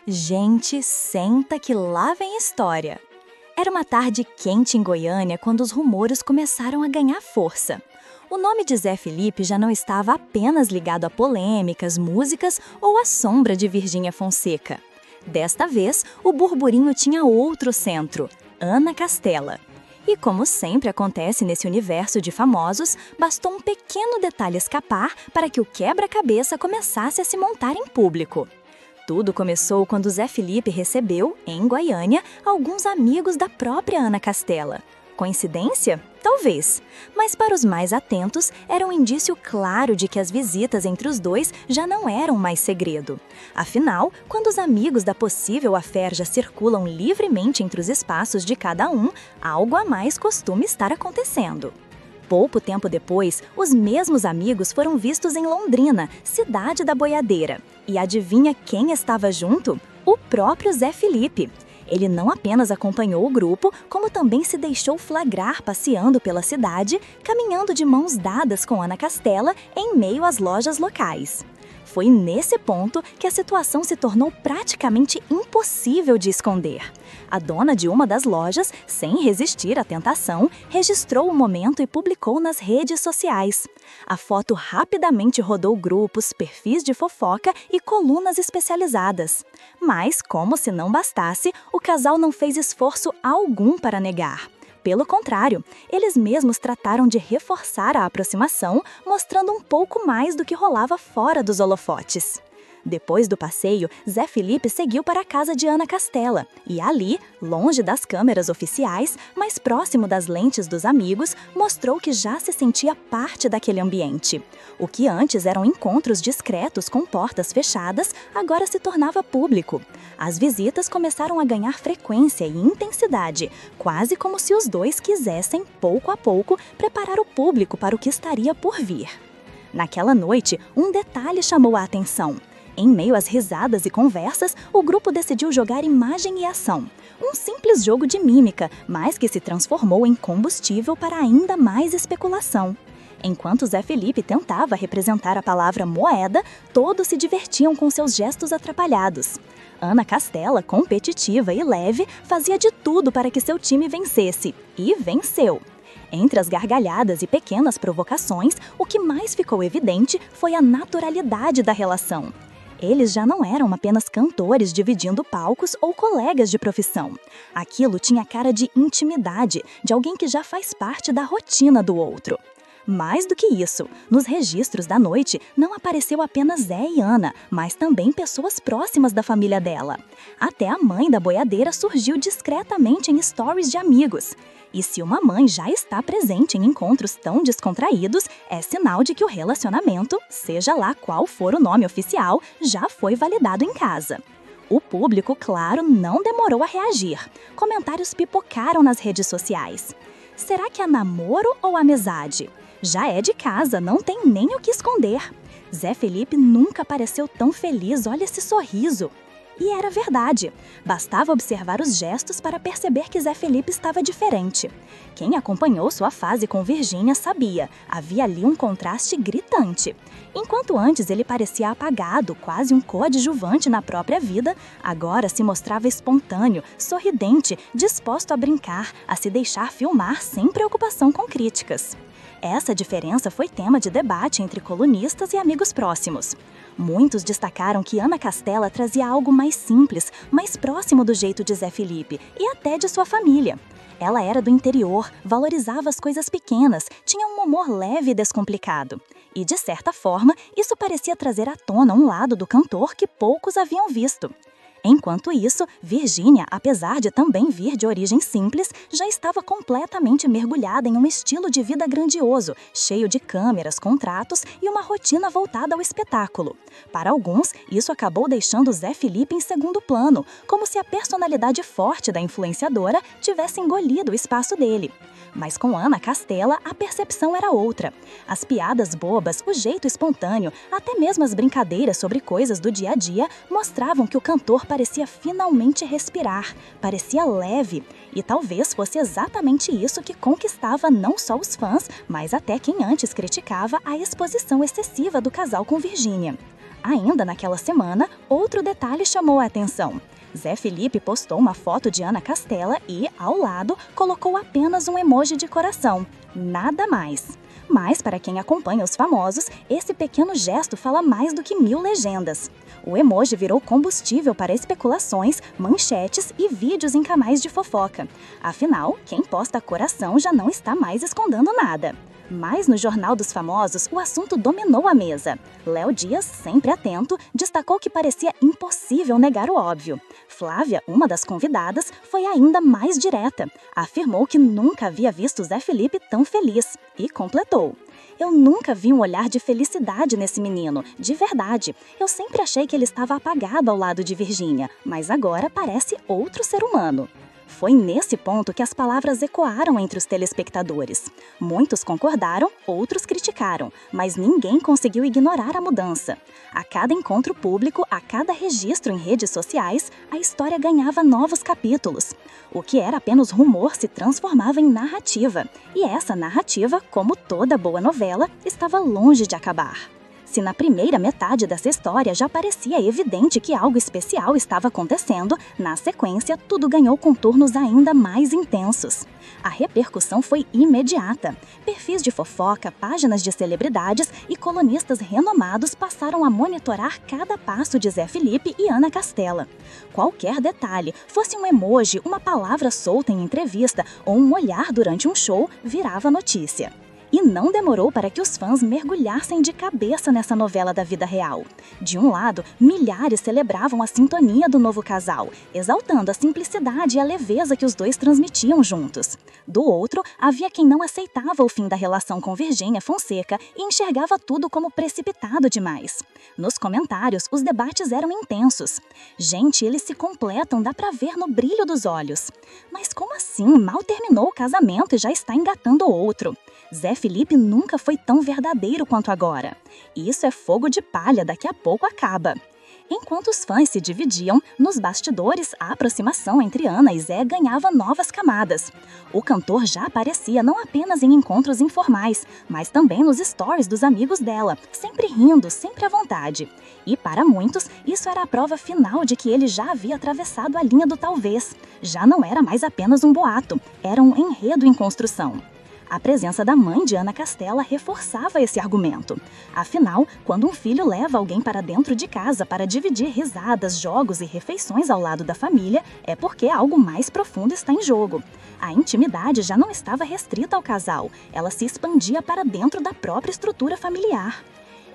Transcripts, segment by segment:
Gente, senta que lá vem história. Era uma tarde quente em Goiânia quando os rumores começaram a ganhar força. O nome de Zé Felipe já não estava apenas ligado a polêmicas, músicas ou à sombra de Virgínia Fonseca. Desta vez, o burburinho tinha outro centro, Ana Castela. E como sempre acontece nesse universo de famosos, bastou um pequeno detalhe escapar para que o quebra-cabeça começasse a se montar em público. Tudo começou quando Zé Felipe recebeu, em Goiânia, alguns amigos da própria Ana Castela. Coincidência? Talvez. Mas para os mais atentos, era um indício claro de que as visitas entre os dois já não eram mais segredo. Afinal, quando os amigos da possível affair já circulam livremente entre os espaços de cada um, algo a mais costuma estar acontecendo. Pouco tempo depois, os mesmos amigos foram vistos em Londrina, cidade da boiadeira. E adivinha quem estava junto? O próprio Zé Felipe. Ele não apenas acompanhou o grupo, como também se deixou flagrar passeando pela cidade, caminhando de mãos dadas com Ana Castela em meio às lojas locais. Foi nesse ponto que a situação se tornou praticamente impossível de esconder. A dona de uma das lojas, sem resistir à tentação, registrou o momento e publicou nas redes sociais. A foto rapidamente rodou grupos, perfis de fofoca e colunas especializadas. Mas, como se não bastasse, o casal não fez esforço algum para negar. Pelo contrário, eles mesmos trataram de reforçar a aproximação, mostrando um pouco mais do que rolava fora dos holofotes. Depois do passeio, Zé Felipe seguiu para a casa de Ana Castela e ali, longe das câmeras oficiais, mais próximo das lentes dos amigos, mostrou que já se sentia parte daquele ambiente. O que antes eram encontros discretos com portas fechadas, agora se tornava público. As visitas começaram a ganhar frequência e intensidade, quase como se os dois quisessem, pouco a pouco, preparar o público para o que estaria por vir. Naquela noite, um detalhe chamou a atenção. Em meio às risadas e conversas, o grupo decidiu jogar imagem e ação. Um simples jogo de mímica, mas que se transformou em combustível para ainda mais especulação. Enquanto Zé Felipe tentava representar a palavra moeda, todos se divertiam com seus gestos atrapalhados. Ana Castela, competitiva e leve, fazia de tudo para que seu time vencesse. E venceu. Entre as gargalhadas e pequenas provocações, o que mais ficou evidente foi a naturalidade da relação. Eles já não eram apenas cantores dividindo palcos ou colegas de profissão. Aquilo tinha cara de intimidade, de alguém que já faz parte da rotina do outro. Mais do que isso, nos registros da noite não apareceu apenas Zé e Ana, mas também pessoas próximas da família dela. Até a mãe da boiadeira surgiu discretamente em stories de amigos. E se uma mãe já está presente em encontros tão descontraídos, é sinal de que o relacionamento, seja lá qual for o nome oficial, já foi validado em casa. O público, claro, não demorou a reagir. Comentários pipocaram nas redes sociais. Será que é namoro ou amizade? Já é de casa, não tem nem o que esconder. Zé Felipe nunca pareceu tão feliz, olha esse sorriso. E era verdade. Bastava observar os gestos para perceber que Zé Felipe estava diferente. Quem acompanhou sua fase com Virgínia sabia, havia ali um contraste gritante. Enquanto antes ele parecia apagado, quase um coadjuvante na própria vida, agora se mostrava espontâneo, sorridente, disposto a brincar, a se deixar filmar sem preocupação com críticas. Essa diferença foi tema de debate entre colunistas e amigos próximos. Muitos destacaram que Ana Castela trazia algo mais simples, mais próximo do jeito de Zé Felipe e até de sua família. Ela era do interior, valorizava as coisas pequenas, tinha um humor leve e descomplicado. E, de certa forma, isso parecia trazer à tona um lado do cantor que poucos haviam visto. Enquanto isso, Virgínia, apesar de também vir de origem simples, já estava completamente mergulhada em um estilo de vida grandioso, cheio de câmeras, contratos e uma rotina voltada ao espetáculo. Para alguns, isso acabou deixando Zé Felipe em segundo plano, como se a personalidade forte da influenciadora tivesse engolido o espaço dele. Mas com Ana Castela, a percepção era outra. As piadas bobas, o jeito espontâneo, até mesmo as brincadeiras sobre coisas do dia a dia, mostravam que o cantor parecia finalmente respirar, parecia leve. E talvez fosse exatamente isso que conquistava não só os fãs, mas até quem antes criticava a exposição excessiva do casal com Virgínia. Ainda naquela semana, outro detalhe chamou a atenção. Zé Felipe postou uma foto de Ana Castela e, ao lado, colocou apenas um emoji de coração. Nada mais. Mas, para quem acompanha os famosos, esse pequeno gesto fala mais do que 1000 legendas. O emoji virou combustível para especulações, manchetes e vídeos em canais de fofoca. Afinal, quem posta coração já não está mais escondendo nada. Mas no Jornal dos Famosos, o assunto dominou a mesa. Léo Dias, sempre atento, destacou que parecia impossível negar o óbvio. Flávia, uma das convidadas, foi ainda mais direta. Afirmou que nunca havia visto Zé Felipe tão feliz e completou: "Eu nunca vi um olhar de felicidade nesse menino, de verdade. Eu sempre achei que ele estava apagado ao lado de Virgínia, mas agora parece outro ser humano." Foi nesse ponto que as palavras ecoaram entre os telespectadores. Muitos concordaram, outros criticaram, mas ninguém conseguiu ignorar a mudança. A cada encontro público, a cada registro em redes sociais, a história ganhava novos capítulos. O que era apenas rumor se transformava em narrativa. E essa narrativa, como toda boa novela, estava longe de acabar. Se na primeira metade dessa história já parecia evidente que algo especial estava acontecendo, na sequência tudo ganhou contornos ainda mais intensos. A repercussão foi imediata. Perfis de fofoca, páginas de celebridades e colunistas renomados passaram a monitorar cada passo de Zé Felipe e Ana Castela. Qualquer detalhe, fosse um emoji, uma palavra solta em entrevista ou um olhar durante um show, virava notícia. E não demorou para que os fãs mergulhassem de cabeça nessa novela da vida real. De um lado, milhares celebravam a sintonia do novo casal, exaltando a simplicidade e a leveza que os dois transmitiam juntos. Do outro, havia quem não aceitava o fim da relação com Virgínia Fonseca e enxergava tudo como precipitado demais. Nos comentários, os debates eram intensos. "Gente, eles se completam, dá pra ver no brilho dos olhos." "Mas como assim? Mal terminou o casamento e já está engatando outro." "Zé Felipe nunca foi tão verdadeiro quanto agora." "Isso é fogo de palha, daqui a pouco acaba." Enquanto os fãs se dividiam, nos bastidores, a aproximação entre Ana e Zé ganhava novas camadas. O cantor já aparecia não apenas em encontros informais, mas também nos stories dos amigos dela, sempre rindo, sempre à vontade. E para muitos, isso era a prova final de que ele já havia atravessado a linha do talvez. Já não era mais apenas um boato, era um enredo em construção. A presença da mãe de Ana Castela reforçava esse argumento. Afinal, quando um filho leva alguém para dentro de casa para dividir risadas, jogos e refeições ao lado da família, é porque algo mais profundo está em jogo. A intimidade já não estava restrita ao casal, ela se expandia para dentro da própria estrutura familiar.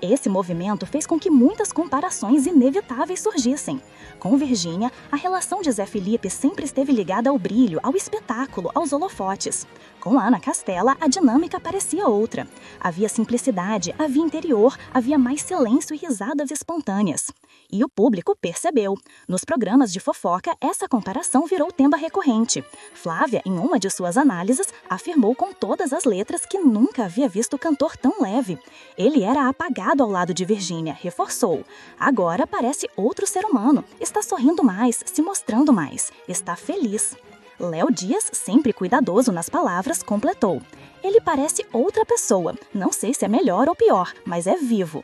Esse movimento fez com que muitas comparações inevitáveis surgissem. Com Virgínia, a relação de Zé Felipe sempre esteve ligada ao brilho, ao espetáculo, aos holofotes. Com Ana Castela, a dinâmica parecia outra. Havia simplicidade, havia interior, havia mais silêncio e risadas espontâneas. E o público percebeu. Nos programas de fofoca, essa comparação virou tema recorrente. Flávia, em uma de suas análises, afirmou com todas as letras que nunca havia visto o cantor tão leve. Ele era apagado ao lado de Virgínia, reforçou. Agora parece outro ser humano. Está sorrindo mais, se mostrando mais. Está feliz. Léo Dias, sempre cuidadoso nas palavras, completou. Ele parece outra pessoa. Não sei se é melhor ou pior, mas é vivo.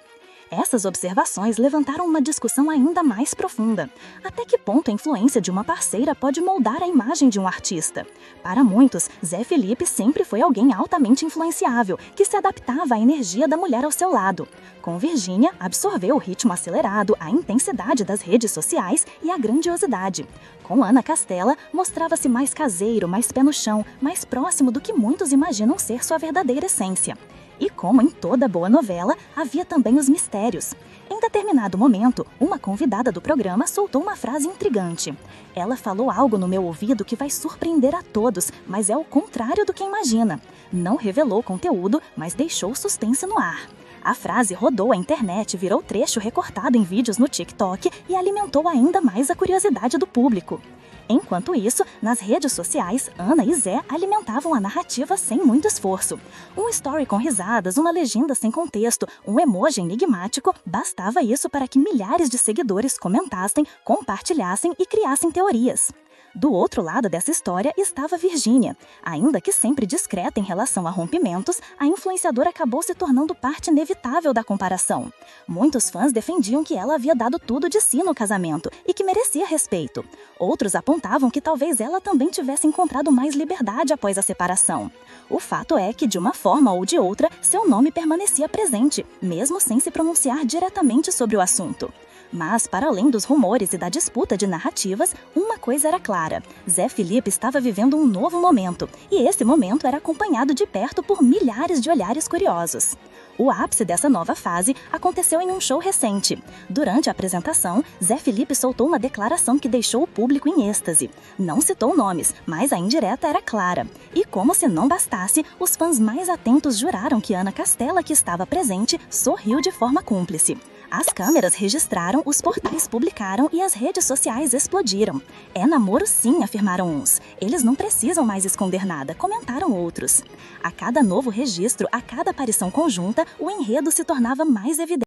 Essas observações levantaram uma discussão ainda mais profunda. Até que ponto a influência de uma parceira pode moldar a imagem de um artista? Para muitos, Zé Felipe sempre foi alguém altamente influenciável, que se adaptava à energia da mulher ao seu lado. Com Virgínia, absorveu o ritmo acelerado, a intensidade das redes sociais e a grandiosidade. Com Ana Castela, mostrava-se mais caseiro, mais pé no chão, mais próximo do que muitos imaginam ser sua verdadeira essência. E como em toda boa novela, havia também os mistérios. Em determinado momento, uma convidada do programa soltou uma frase intrigante. Ela falou algo no meu ouvido que vai surpreender a todos, mas é o contrário do que imagina. Não revelou conteúdo, mas deixou suspense no ar. A frase rodou a internet, virou trecho recortado em vídeos no TikTok e alimentou ainda mais a curiosidade do público. Enquanto isso, nas redes sociais, Ana e Zé alimentavam a narrativa sem muito esforço. Um story com risadas, uma legenda sem contexto, um emoji enigmático, bastava isso para que milhares de seguidores comentassem, compartilhassem e criassem teorias. Do outro lado dessa história estava Virgínia. Ainda que sempre discreta em relação a rompimentos, a influenciadora acabou se tornando parte inevitável da comparação. Muitos fãs defendiam que ela havia dado tudo de si no casamento e que merecia respeito. Outros apontavam que talvez ela também tivesse encontrado mais liberdade após a separação. O fato é que, de uma forma ou de outra, seu nome permanecia presente, mesmo sem se pronunciar diretamente sobre o assunto. Mas, para além dos rumores e da disputa de narrativas, uma coisa era clara: Zé Felipe estava vivendo um novo momento, e esse momento era acompanhado de perto por milhares de olhares curiosos. O ápice dessa nova fase aconteceu em um show recente. Durante a apresentação, Zé Felipe soltou uma declaração que deixou o público em êxtase. Não citou nomes, mas a indireta era clara. E como se não bastasse, os fãs mais atentos juraram que Ana Castela, que estava presente, sorriu de forma cúmplice. As câmeras registraram, os portais publicaram e as redes sociais explodiram. É namoro sim, afirmaram uns. Eles não precisam mais esconder nada, comentaram outros. A cada novo registro, a cada aparição conjunta, o enredo se tornava mais evidente.